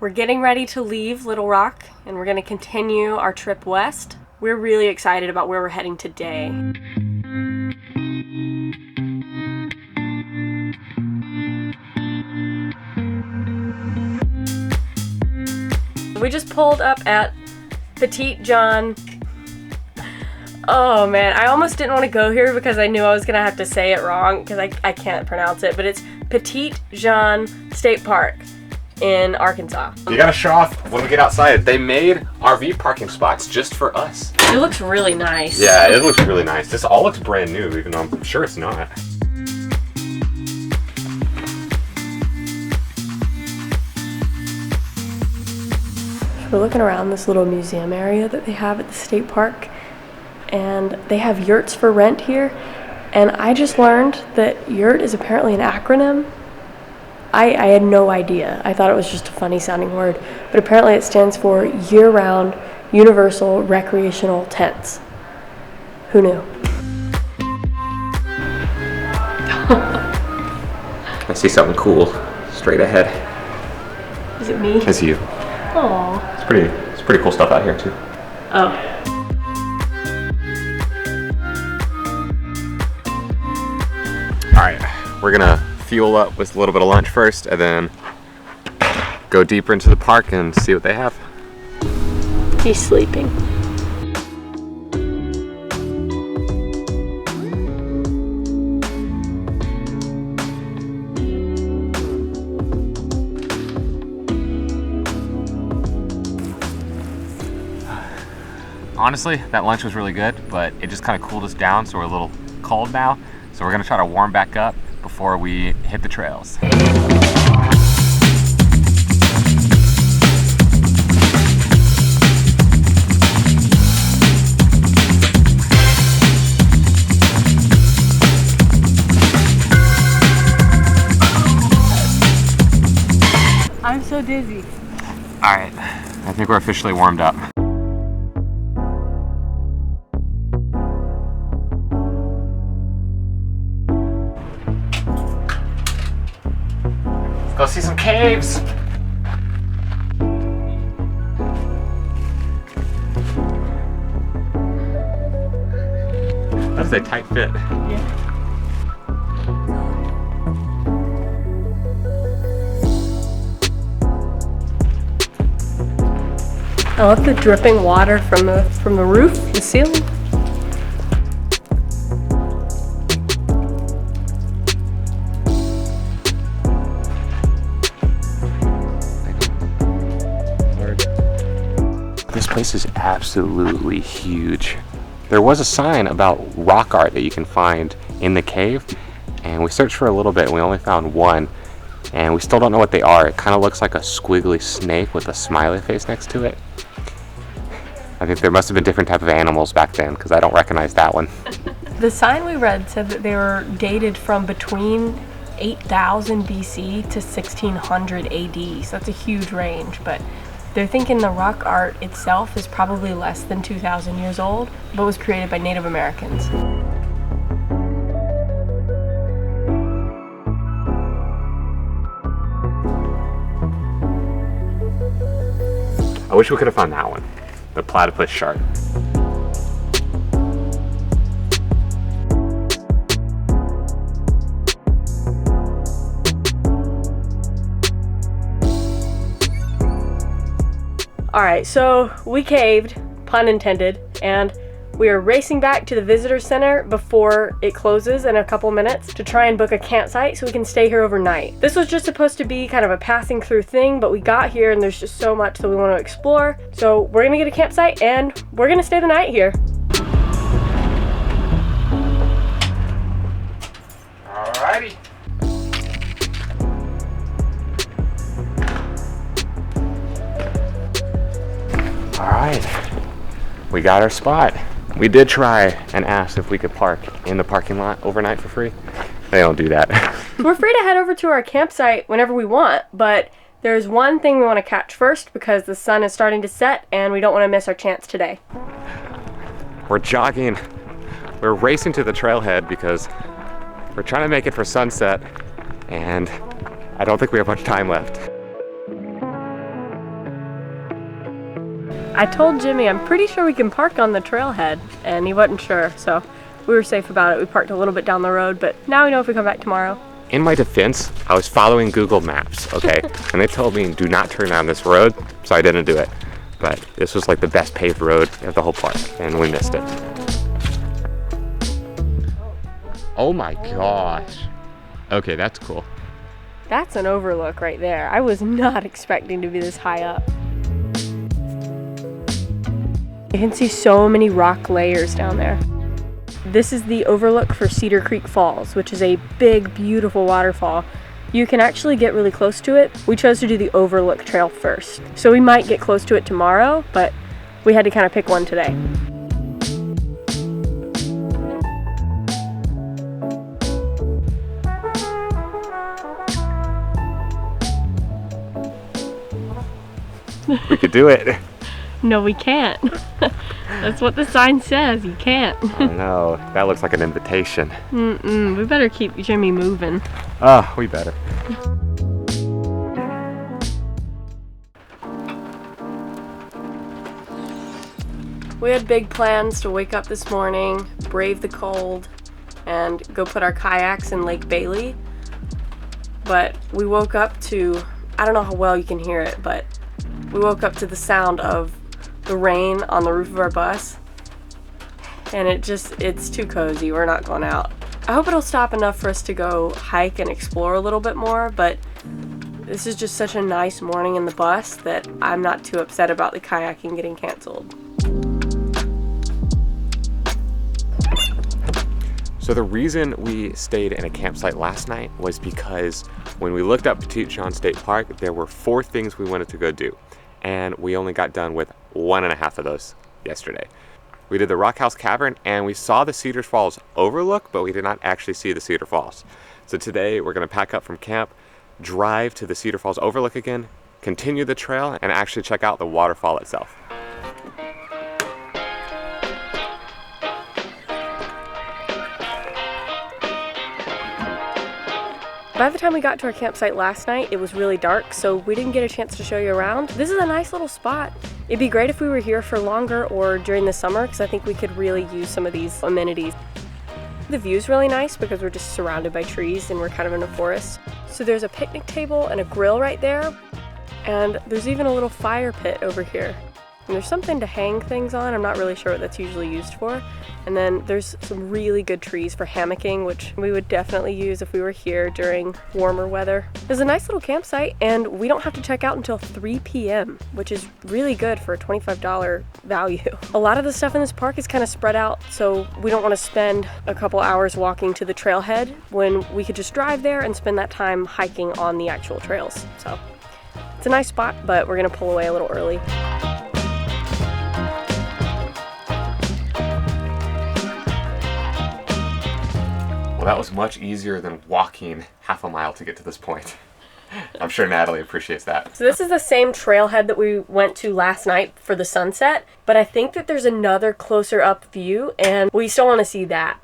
We're getting ready to leave Little Rock, and we're going to continue our trip west. We're really excited about where we're heading today. We just pulled up at Petit Jean. Oh man, I almost didn't want to go here because I knew I was going to have to say it wrong because I can't pronounce it, but it's Petit Jean State Park in Arkansas. You gotta show off when we get outside. They made RV parking spots just for us. It looks really nice. Yeah, it looks really nice. This all looks brand new, even though I'm sure it's not. We're looking around this little museum area that they have at the state park, and they have yurts for rent here, and I just learned that yurt is apparently an acronym. I had no idea. I thought it was just a funny sounding word, but apparently it stands for year-round universal recreational tents. Who knew? I see something cool straight ahead. Is it me? It's you. Aww. It's pretty cool stuff out here too. Oh. All right, we're gonna fuel up with a little bit of lunch first, and then go deeper into the park and see what they have. He's sleeping. Honestly, that lunch was really good, but it just kind of cooled us down, so we're a little cold now. So we're gonna try to warm back up before we hit the trails. I'm so dizzy. All right, I think we're officially warmed up. Go see some caves. That's a tight fit. Yeah. I love the dripping water from the roof, the ceiling. This place is absolutely huge. There was a sign about rock art that you can find in the cave, and we searched for a little bit and we only found one, and we still don't know what they are. It kind of looks like a squiggly snake with a smiley face next to it. I think there must have been different type of animals back then, because I don't recognize that one. The sign we read said that they were dated from between 8,000 BC to 1600 AD, so that's a huge range, but they're thinking the rock art itself is probably less than 2,000 years old, but was created by Native Americans. I wish we could have found that one, the platypus shark. All right, so we caved, pun intended, and we are racing back to the visitor center before it closes in a couple minutes to try and book a campsite so we can stay here overnight. This was just supposed to be kind of a passing through thing, but we got here and there's just so much that we want to explore. So we're gonna get a campsite and we're gonna stay the night here. Alrighty. All right, we got our spot. We did try and ask if we could park in the parking lot overnight for free. They don't do that. We're free to head over to our campsite whenever we want, but there's one thing we want to catch first because the sun is starting to set and we don't want to miss our chance today. We're jogging. We're racing to the trailhead because we're trying to make it for sunset, and I don't think we have much time left. I told Jimmy I'm pretty sure we can park on the trailhead, and he wasn't sure, so we were safe about it. We parked a little bit down the road, but now we know if we come back tomorrow. In my defense, I was following Google Maps, okay? And they told me do not turn down this road, so I didn't do it. But this was like the best paved road of the whole park, and we missed it. Oh my gosh. Okay, that's cool. That's an overlook right there. I was not expecting to be this high up. You can see so many rock layers down there. This is the overlook for Cedar Creek Falls, which is a big, beautiful waterfall. You can actually get really close to it. We chose to do the overlook trail first. So we might get close to it tomorrow, but we had to kind of pick one today. We could do it. No, we can't. That's what the sign says. You can't. Oh no, that looks like an invitation. We better keep Jimmy moving. Oh, we better. We had big plans to wake up this morning, brave the cold, and go put our kayaks in Lake Bailey. But we woke up to, I don't know how well you can hear it, but we woke up to the sound of the rain on the roof of our bus, and it's too cozy. We're not going out. I hope it'll stop enough for us to go hike and explore a little bit more, but this is just such a nice morning in the bus that I'm not too upset about the kayaking getting canceled. So the reason we stayed in a campsite last night was because when we looked up Petit Jean State Park, there were 4 things we wanted to go do. And we only got done with 1.5 of those yesterday. We did the Rock House Cavern and we saw the Cedar Falls Overlook, but we did not actually see the Cedar Falls. So today we're gonna pack up from camp, drive to the Cedar Falls Overlook again, continue the trail, and actually check out the waterfall itself. By the time we got to our campsite last night, it was really dark, so we didn't get a chance to show you around. This is a nice little spot. It'd be great if we were here for longer or during the summer, because I think we could really use some of these amenities. The view's really nice because we're just surrounded by trees and we're kind of in a forest. So there's a picnic table and a grill right there, and there's even a little fire pit over here. And there's something to hang things on. I'm not really sure what that's usually used for. And then there's some really good trees for hammocking, which we would definitely use if we were here during warmer weather. There's a nice little campsite, and we don't have to check out until 3 p.m., which is really good for a $25 value. A lot of the stuff in this park is kind of spread out, so we don't want to spend a couple hours walking to the trailhead when we could just drive there and spend that time hiking on the actual trails. So it's a nice spot, but we're gonna pull away a little early. That was much easier than walking half a mile to get to this point. I'm sure Natalie appreciates that. So this is the same trailhead that we went to last night for the sunset, but I think that there's another closer up view, and we still want to see that.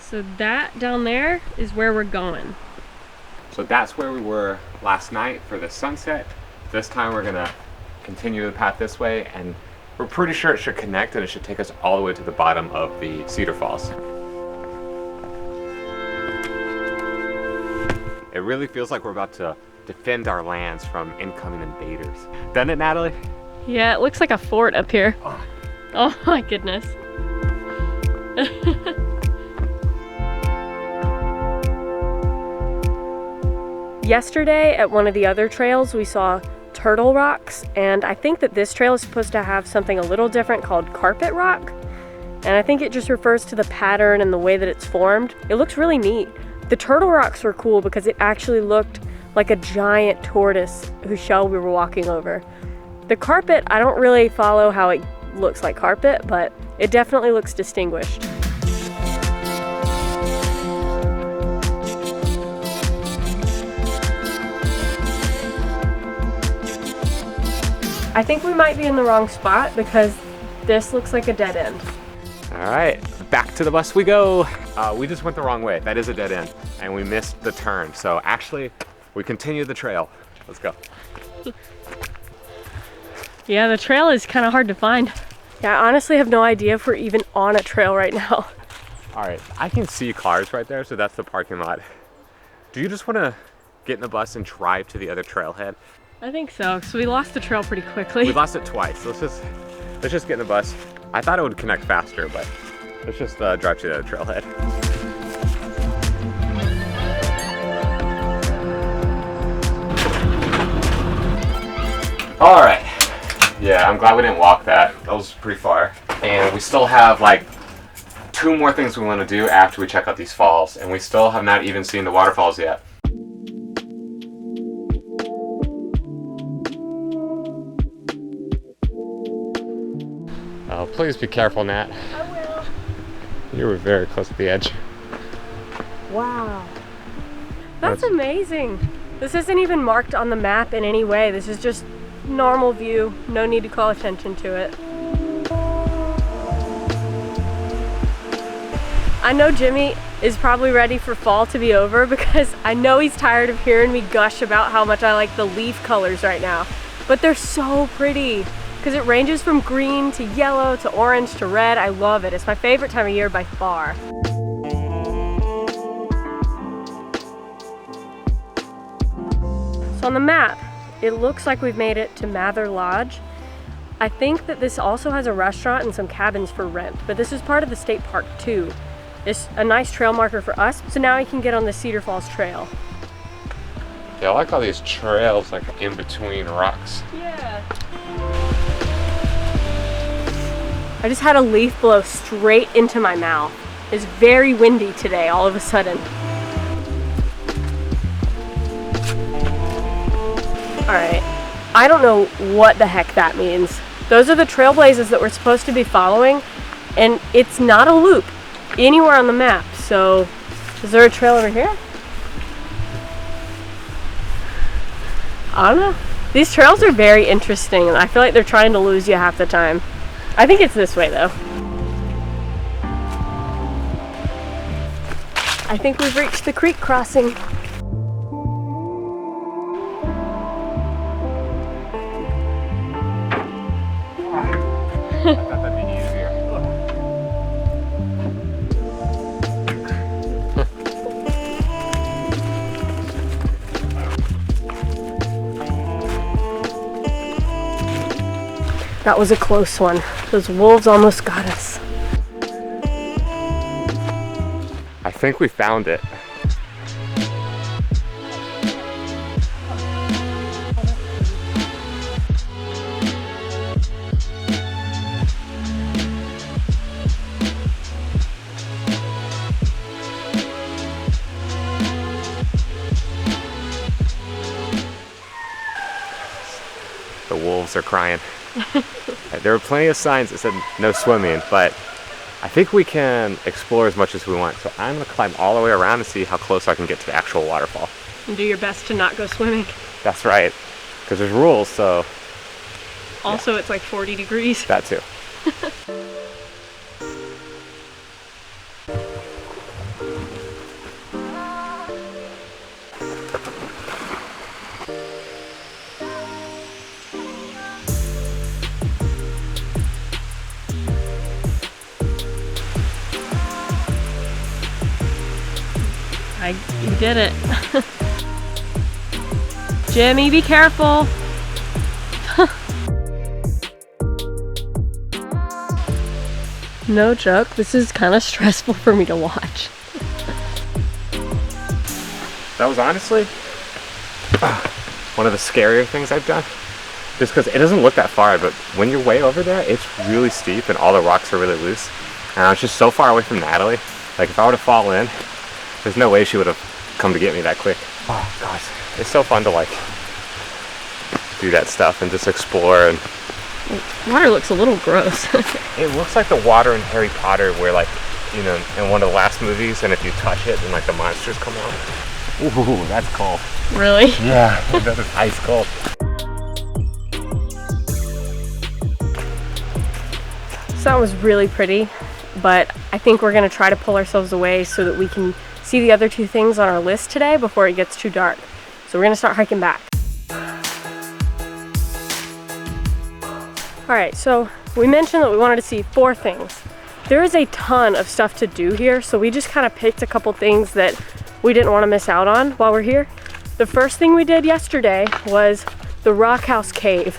So that down there is where we're going. So that's where we were last night for the sunset. This time we're gonna continue the path this way, and we're pretty sure it should connect and it should take us all the way to the bottom of the Cedar Falls. It really feels like we're about to defend our lands from incoming invaders. Doesn't it, Natalie? Yeah, it looks like a fort up here. Oh my goodness. Yesterday at one of the other trails we saw turtle rocks, and I think that this trail is supposed to have something a little different called carpet rock, and I think it just refers to the pattern and the way that it's formed. It looks really neat. The turtle rocks were cool because it actually looked like a giant tortoise whose shell we were walking over. The carpet, I don't really follow how it looks like carpet, but it definitely looks distinguished. I think we might be in the wrong spot because this looks like a dead end. All right, back to the bus we go. We just went the wrong way. That is a dead end, and we missed the turn. So actually, we continue the trail. Let's go. Yeah, the trail is kind of hard to find. Yeah, I honestly have no idea if we're even on a trail right now. All right, I can see cars right there, so that's the parking lot. Do you just want to get in the bus and drive to the other trailhead? I think so, because we lost the trail pretty quickly. We lost it twice. Let's just get in the bus. I thought it would connect faster, but let's just drive to the other trailhead. All right. Yeah, I'm glad we didn't walk that. That was pretty far. And we still have like 2 more things we want to do after we check out these falls, and we still have not even seen the waterfalls yet. Oh, please be careful, Nat. I will. You were very close to the edge. Wow. That's amazing. This isn't even marked on the map in any way. This is just normal view. No need to call attention to it. I know Jimmy is probably ready for fall to be over because I know he's tired of hearing me gush about how much I like the leaf colors right now. But they're so pretty because it ranges from green to yellow to orange to red. I love it. It's my favorite time of year by far. So on the map, it looks like we've made it to Mather Lodge. I think that this also has a restaurant and some cabins for rent, but this is part of the state park too. It's a nice trail marker for us, so now we can get on the Cedar Falls Trail. Yeah, I like all these trails like in between rocks. Yeah. I just had a leaf blow straight into my mouth. It's very windy today all of a sudden. All right, I don't know what the heck that means. Those are the trailblazers that we're supposed to be following, and it's not a loop anywhere on the map. So, is there a trail over here? I don't know. These trails are very interesting, and I feel like they're trying to lose you half the time. I think it's this way, though. I think we've reached the creek crossing. I thought that'd be easier. That was a close one. Those wolves almost got us. I think we found it. The wolves are crying. There were plenty of signs that said no swimming, but I think we can explore as much as we want. So I'm gonna climb all the way around and see how close I can get to the actual waterfall. And do your best to not go swimming. That's right, because there's rules, so. Also, yeah. It's like 40 degrees. That too. You did it. Jimmy, be careful. No joke, this is kind of stressful for me to watch. That was honestly one of the scarier things I've done. Just because it doesn't look that far, but when you're way over there, it's really steep and all the rocks are really loose. And I was just so far away from Natalie. Like if I were to fall in, there's no way she would have come to get me that quick. Oh gosh, it's so fun to like do that stuff and just explore. And water looks a little gross. It looks like the water in Harry Potter where like, you know, in one of the last movies, and if you touch it then like the monsters come out. Ooh, that's cold. Really? Yeah, that is ice cold. So that was really pretty, but I think we're gonna try to pull ourselves away so that we can see the other 2 things on our list today before it gets too dark. So we're gonna start hiking back. All right, so we mentioned that we wanted to see 4 things. There is a ton of stuff to do here, so we just kind of picked a couple things that we didn't want to miss out on while we're here. The first thing we did yesterday was the Rock House Cave.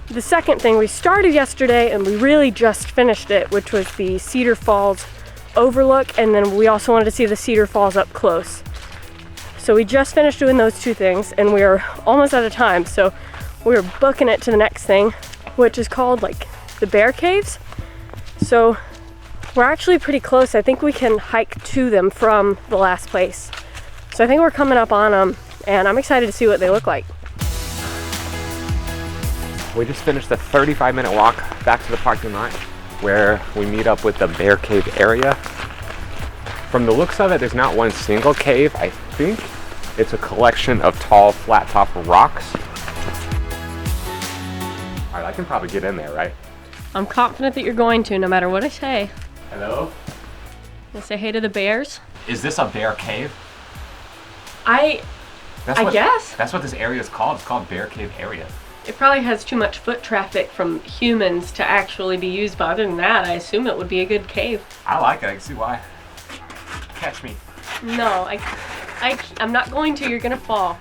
The second thing we started yesterday, and we really just finished it, which was the Cedar Falls Overlook, and then we also wanted to see the Cedar Falls up close. So we just finished doing those 2 things, and we are almost out of time, so we're booking it to the next thing, which is called like the Bear Caves. So we're actually pretty close. I think we can hike to them from the last place. So I think we're coming up on them, and I'm excited to see what they look like. We just finished the 35-minute walk back to the parking lot where we meet up with the Bear Cave area. From the looks of it, there's not one single cave. I think it's a collection of tall, flat-top rocks. All right, I can probably get in there, right? I'm confident that you're going to, no matter what I say. Hello? You say hey to the bears? Is this a bear cave? I guess. That's what this area is called. It's called Bear Cave area. It probably has too much foot traffic from humans to actually be used, but other than that, I assume it would be a good cave. I like it. I can see why. Catch me. No, I'm not going to. You're gonna fall.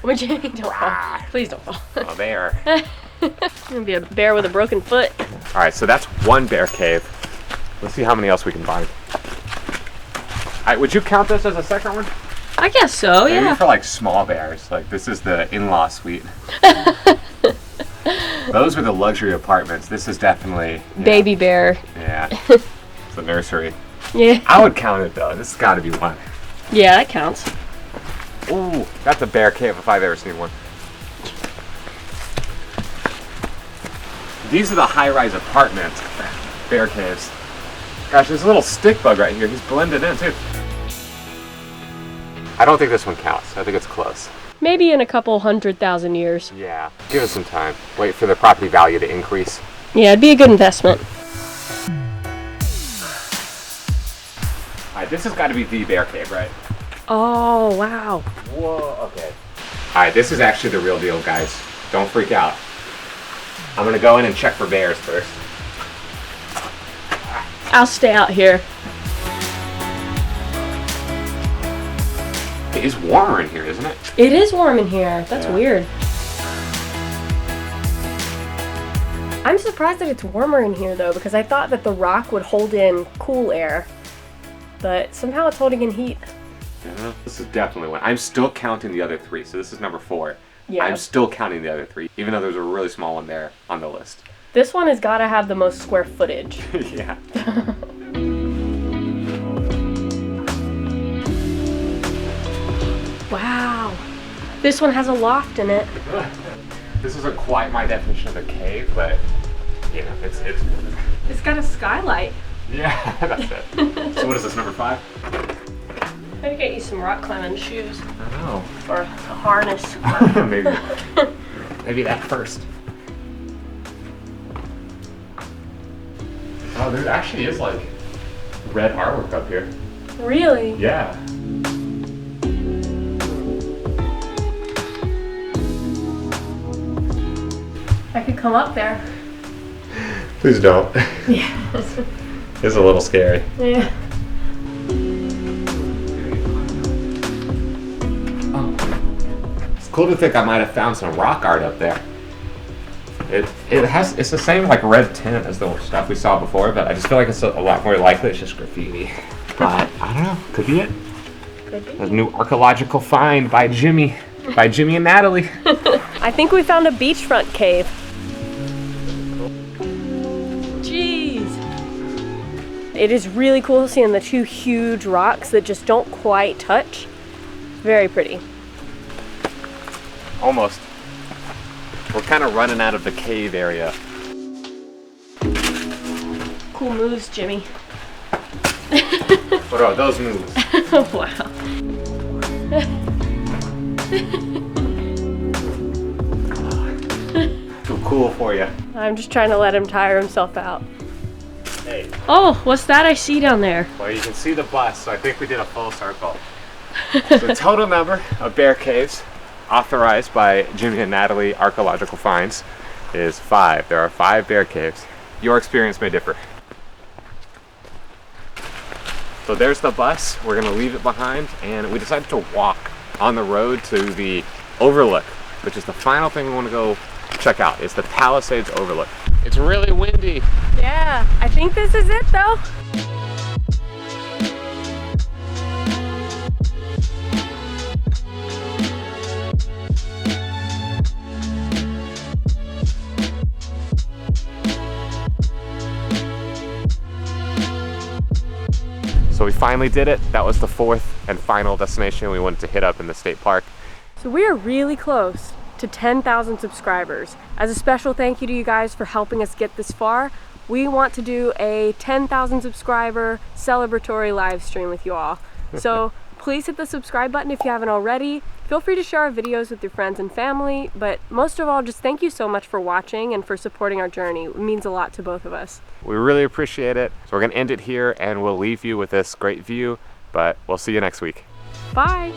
Would you? Don't fall. Please don't fall. A bear. It's gonna be a bear with a broken foot. All right, so that's one bear cave. Let's see how many else we can find. All right, would you count this as a second one? I guess so, Maybe yeah. for like small bears. Like this is the in-law suite. Those were the luxury apartments. This is definitely Baby bear. Yeah. It's the nursery. Yeah. I would count it though. This has got to be one. Yeah, that counts. Ooh, that's a bear cave if I've ever seen one. These are the high-rise apartments, bear caves. Gosh, there's a little stick bug right here. He's blended in too. I don't think this one counts. I think it's close. Maybe in a couple 100,000 years. Yeah, give us some time. Wait for the property value to increase. Yeah, it'd be a good investment. All right, this has got to be the bear cave, right? Oh, wow. Whoa, okay. All right, this is actually the real deal, guys. Don't freak out. I'm gonna go in and check for bears first. I'll stay out here. It is warmer in here, isn't it? It is warm in here. That's weird. I'm surprised that it's warmer in here though, because I thought that the rock would hold in cool air, but somehow it's holding in heat. Yeah, this is definitely one. I'm still counting the other 3, so this is number 4. Yeah. I'm still counting the other 3, even though there's a really small one there on the list. This one has got to have the most square footage. Yeah. Wow. This one has a loft in it. This isn't quite my definition of a cave, but you know, it's It's got a skylight. yeah, that's it. So what is this, number 5? Maybe get you some rock climbing shoes I know. or a harness. Maybe that first. Oh, there actually is like red artwork up here. Really? Yeah. I could come up there. Please don't. Yeah. It's a little scary. Yeah. It's cool to think I might have found some rock art up there. It's the same like red tint as the stuff we saw before, but I just feel like it's a lot more likely it's just graffiti. But I don't know, could be it. Could be. A new archaeological find by Jimmy and Natalie. I think we found a beachfront cave. Jeez. It is really cool seeing the 2 huge rocks that just don't quite touch. Very pretty. Almost. We're kind of running out of the cave area. Cool moves, Jimmy. What are those moves? Wow. Too cool for you. I'm just trying to let him tire himself out. Hey. Oh, what's that I see down there? Well, you can see the bus, so I think we did a full circle. The total number of bear caves authorized by Jimmy and Natalie Archaeological Finds is 5. There are 5 bear caves. Your experience may differ. So there's the bus. We're gonna leave it behind, and we decided to walk on the road to the Overlook, which is the final thing we want to go check out. It's the Palisades Overlook. It's really windy. Yeah, I think this is it though. So we finally did it. That was the 4th and final destination we wanted to hit up in the state park. So we are really close to 10,000 subscribers. As a special thank you to you guys for helping us get this far, we want to do a 10,000 subscriber celebratory live stream with you all. So please hit the subscribe button if you haven't already. Feel free to share our videos with your friends and family, but most of all, just thank you so much for watching and for supporting our journey. It means a lot to both of us. We really appreciate it. So we're gonna end it here, and we'll leave you with this great view, but we'll see you next week. Bye.